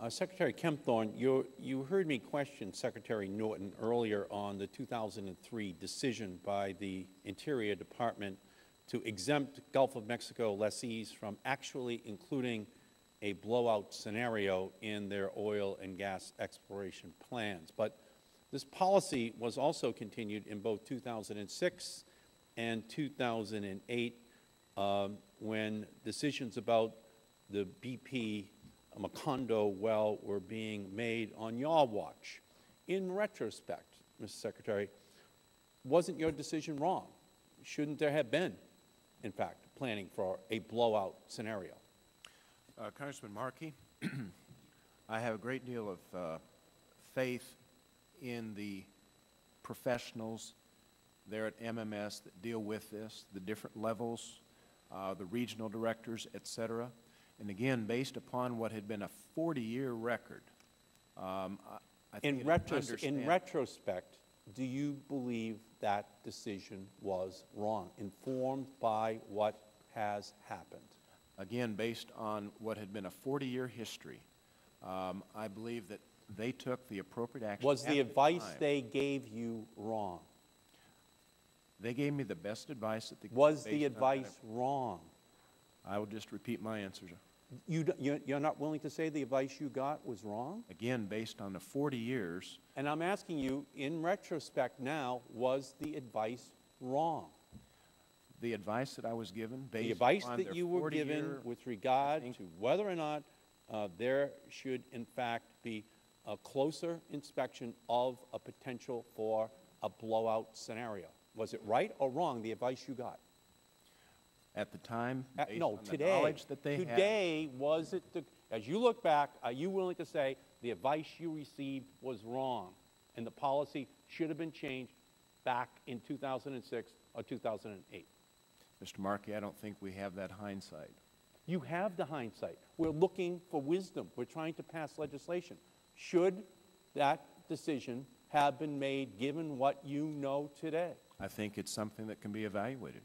Secretary Kempthorne, you heard me question Secretary Norton earlier on the 2003 decision by the Interior Department to exempt Gulf of Mexico lessees from actually including a blowout scenario in their oil and gas exploration plans. But this policy was also continued in both 2006 and 2008 when decisions about the BP Macondo well were being made on your watch. In retrospect, Mr. Secretary, wasn't your decision wrong? Shouldn't there have been, in fact, planning for a blowout scenario? Congressman Markey, I have a great deal of faith in the professionals there at MMS that deal with this, the different levels, the regional directors, et cetera. And again, based upon what had been a 40-year record, I think in retrospect, do you believe that decision was wrong, informed by what has happened? Again, based on what had been a 40-year history, I believe that they took the appropriate action. Was the advice they gave you wrong? They gave me the best advice that they could. Was the advice wrong? I will just repeat my answer. You're not willing to say the advice you got was wrong? Again, based on the 40 years. And I'm asking you, in retrospect now, was the advice wrong? The advice that I was given, based the advice on that you were given with regard to whether or not there should, in fact, be a closer inspection of a potential for a blowout scenario. Was it right or wrong, the advice you got? At the time, based no, on today, the knowledge that they had. Today, was it, as you look back, are you willing to say the advice you received was wrong and the policy should have been changed back in 2006 or 2008? Mr. Markey, I don't think we have that hindsight. You have the hindsight. We're looking for wisdom. We're trying to pass legislation. Should that decision have been made given what you know today? I think it's something that can be evaluated.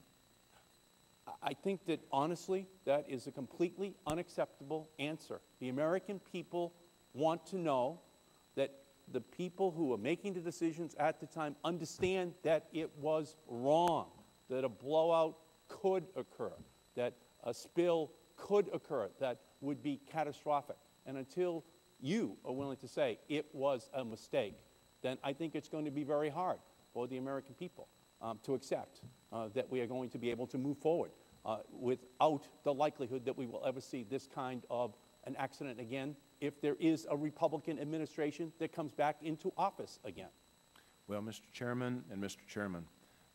I think that, honestly, that is a completely unacceptable answer. The American people want to know that the people who are making the decisions at the time understand that it was wrong, that a blowout could occur, that a spill could occur that would be catastrophic. And until you are willing to say it was a mistake, then I think it's going to be very hard for the American people to accept that we are going to be able to move forward without the likelihood that we will ever see this kind of an accident again if there is a Republican administration that comes back into office again. Well, Mr. Chairman and Mr. Chairman,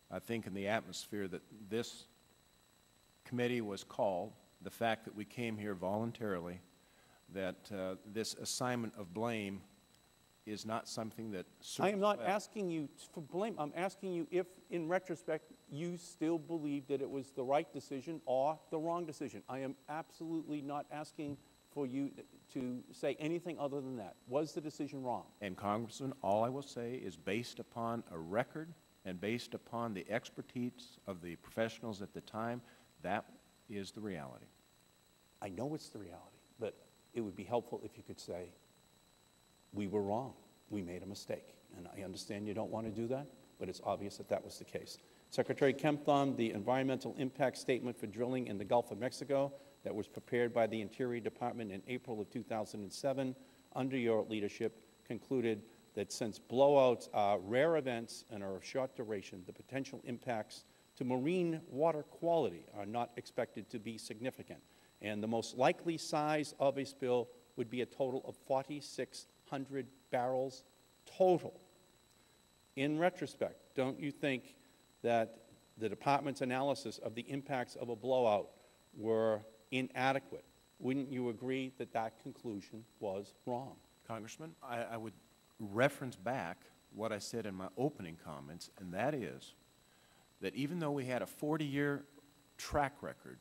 I think in the atmosphere that this committee was called, the fact that we came here voluntarily, that this assignment of blame is not something that... I am not asking you for blame. I'm asking you if, in retrospect, you still believe that it was the right decision or the wrong decision. I am absolutely not asking for you to say anything other than that. Was the decision wrong? And, Congressman, all I will say is based upon a record and based upon the expertise of the professionals at the time, that is the reality. I know it's the reality, but it would be helpful if you could say, we were wrong. We made a mistake. And I understand you don't want to do that, but it's obvious that that was the case. Secretary Kempthorne, the environmental impact statement for drilling in the Gulf of Mexico that was prepared by the Interior Department in April of 2007 under your leadership concluded that since blowouts are rare events and are of short duration, the potential impacts to marine water quality are not expected to be significant. And the most likely size of a spill would be a total of 4,600 barrels total. In retrospect, don't you think that the Department's analysis of the impacts of a blowout were inadequate? Wouldn't you agree that that conclusion was wrong? Congressman, I would reference back what I said in my opening comments, and that is that even though we had a 40-year track record,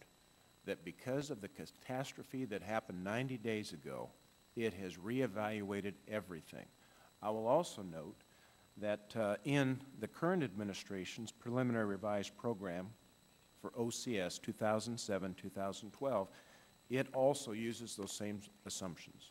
that because of the catastrophe that happened 90 days ago, it has reevaluated everything. I will also note that in the current administration's preliminary revised program for OCS 2007-2012, it also uses those same assumptions.